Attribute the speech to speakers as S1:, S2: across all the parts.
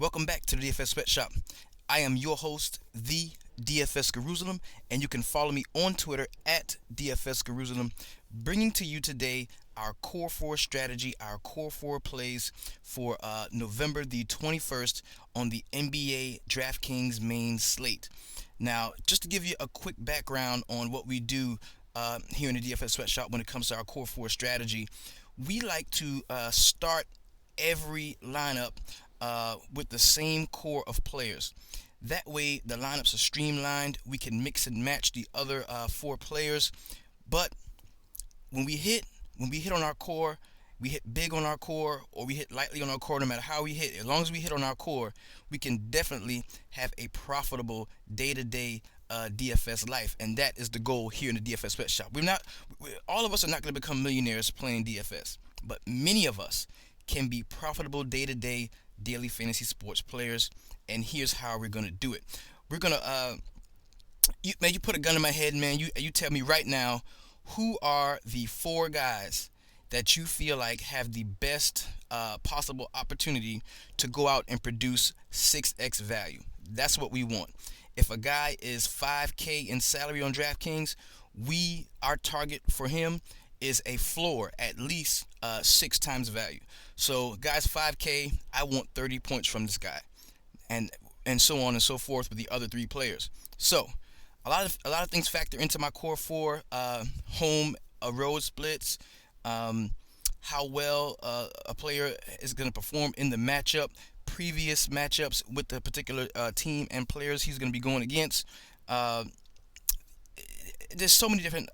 S1: Welcome back to the DFS Sweatshop. I am your host, the DFS Jerusalem, and you can follow me on Twitter at DFS Jerusalem, bringing to you today our Core 4 strategy, our Core 4 plays for November the 21st on the NBA DraftKings main slate. Now, just to give you a quick background on what we do here in the DFS Sweatshop when it comes to our Core 4 strategy, we like to start every lineup with the same core of players. That way, the lineups are streamlined. We can mix and match the other four players. But when we hit on our core, we hit big on our core, or we hit lightly on our core. No matter how we hit, as long as we hit on our core, we can definitely have a profitable day-to-day DFS life, and that is the goal here in the DFS Sweatshop. All of us are not going to become millionaires playing DFS, but many of us can be profitable day-to-day daily fantasy sports players, and here's how we're gonna do it. We're gonna you put a gun in my head, man. You tell me right now, who are the four guys that you feel like have the best possible opportunity to go out and produce 6x value? That's what we want. If a guy is 5K in salary on DraftKings, our target for him is a floor at least 6 times value. So guys, 5K, I want 30 points from this guy, and so on and so forth with the other three players. So a lot of things factor into my core 4: home, road splits, how well a player is going to perform in the matchup, previous matchups with the particular team and players he's going to be going against. There's so many different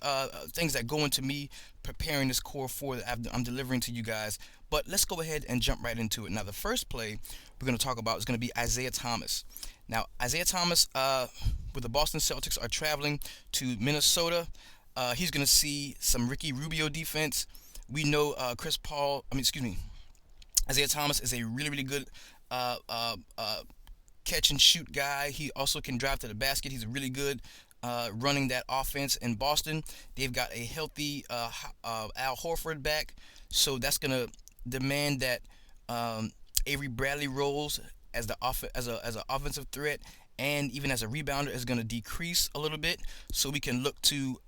S1: things that go into me preparing this core 4 that I'm delivering to you guys. But let's go ahead and jump right into it. Now, the first play we're going to talk about is going to be Isaiah Thomas. Now, Isaiah Thomas, with the Boston Celtics, are traveling to Minnesota. He's going to see some Ricky Rubio defense. We know Isaiah Thomas is a really, really good catch and shoot guy. He also can drive to the basket. He's really good running that offense in Boston. They've got a healthy Al Horford back, so that's gonna demand that Avery Bradley roles as an offensive threat and even as a rebounder is gonna decrease a little bit. So we can look to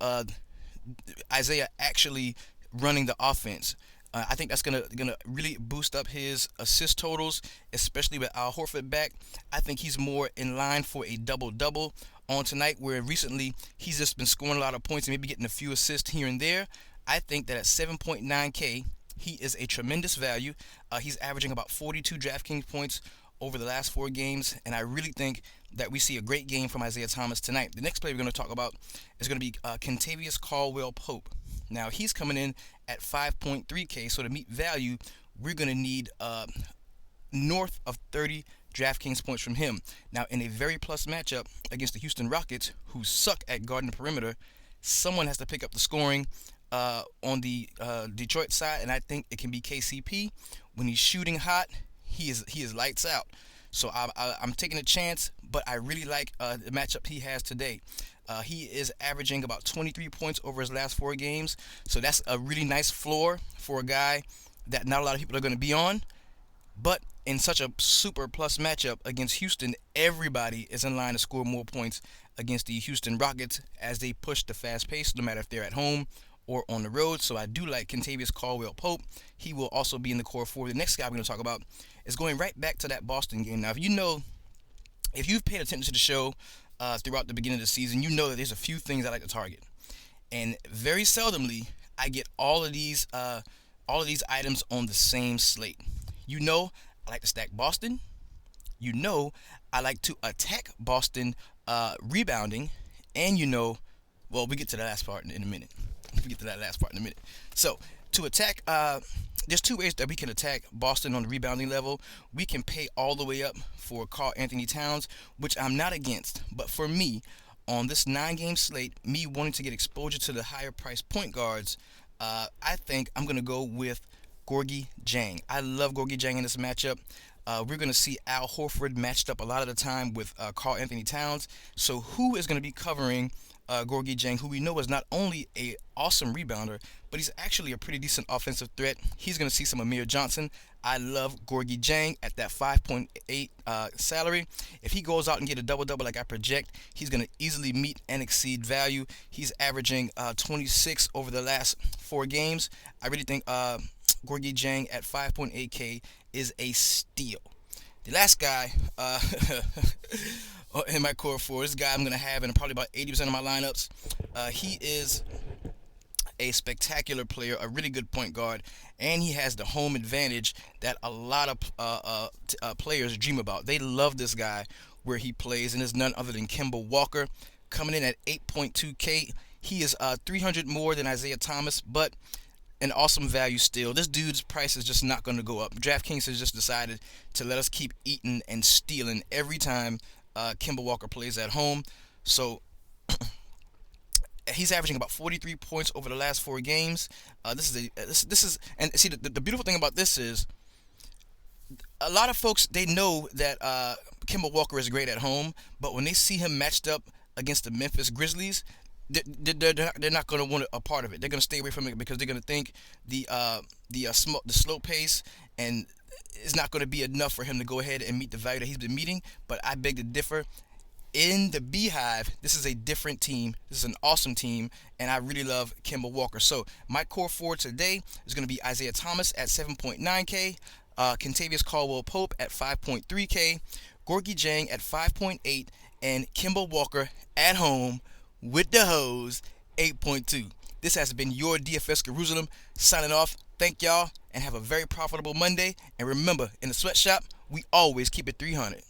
S1: Isaiah actually running the offense. I think that's gonna really boost up his assist totals, especially with Al Horford back. I think he's more in line for a double-double on tonight, where recently he's just been scoring a lot of points and maybe getting a few assists here and there. I think that at 7.9K, he is a tremendous value. He's averaging about 42 DraftKings points over the last 4 games, and I really think that we see a great game from Isaiah Thomas tonight. The next player we're going to talk about is going to be Kentavious Caldwell-Pope. Now, he's coming in at 5.3K, so to meet value, we're going to need north of 30 DraftKings points from him. Now, in a very plus matchup against the Houston Rockets, who suck at guarding the perimeter, someone has to pick up the scoring on the Detroit side, and I think it can be KCP. When he's shooting hot, he is lights out. So I'm taking a chance, but I really like the matchup he has today. He is averaging about 23 points over his last 4 games, so that's a really nice floor for a guy that not a lot of people are going to be on. But in such a super plus matchup against Houston, everybody is in line to score more points against the Houston Rockets as they push the fast pace, no matter if they're at home or on the road. So I do like Kentavious Caldwell-Pope. He will also be in the core 4. The next guy we're going to talk about is going right back to that Boston game. Now, if you've paid attention to the show throughout the beginning of the season, you know that there's a few things I like to target, and very seldomly I get all of these items on the same slate. I like to stack Boston. I like to attack Boston rebounding, and we get to the last part in a minute. So to attack, there's 2 ways that we can attack Boston on the rebounding level. We can pay all the way up for Karl Anthony Towns, which I'm not against. But for me, on this 9-game slate, me wanting to get exposure to the higher price point guards, I think I'm going to go with Gorgui Dieng. I love Gorgui Dieng in this matchup. We're going to see Al Horford matched up a lot of the time with Karl Anthony Towns. So who is going to be covering Gorgui Dieng, who we know is not only a awesome rebounder, but he's actually a pretty decent offensive threat. He's going to see some Amir Johnson. I love Gorgui Dieng at that 5.8 salary. If he goes out and get a double-double like I project, he's going to easily meet and exceed value. He's averaging 26 over the last 4 games. I really think Gorgui Dieng at 5.8K is a steal. The last guy in my core four, this guy I'm going to have in probably about 80% of my lineups. He is a spectacular player, a really good point guard, and he has the home advantage that a lot of players dream about. They love this guy where he plays, and it's none other than Kemba Walker, coming in at 8.2K. He is 300 more than Isaiah Thomas, but an awesome value still. This dude's price is just not going to go up. DraftKings has just decided to let us keep eating and stealing every time Kemba Walker plays at home. So he's averaging about 43 points over the last 4 games. This is and see the beautiful thing about this is a lot of folks, they know that Kemba Walker is great at home, but when they see him matched up against the Memphis Grizzlies, they're not going to want a part of it. They're going to stay away from it because they're going to think the slow pace and it's not going to be enough for him to go ahead and meet the value that he's been meeting. But I beg to differ. In the Beehive, this is a different team. This is an awesome team, and I really love Kemba Walker. So my core four today is going to be Isaiah Thomas at 7.9K, Kentavious Caldwell-Pope at 5.3K, Gorgui Dieng at 5.8, and Kemba Walker at home with the hose, 8.2. This has been your DFS Jerusalem signing off. Thank y'all and have a very profitable Monday. And remember, in the sweatshop, we always keep it 300.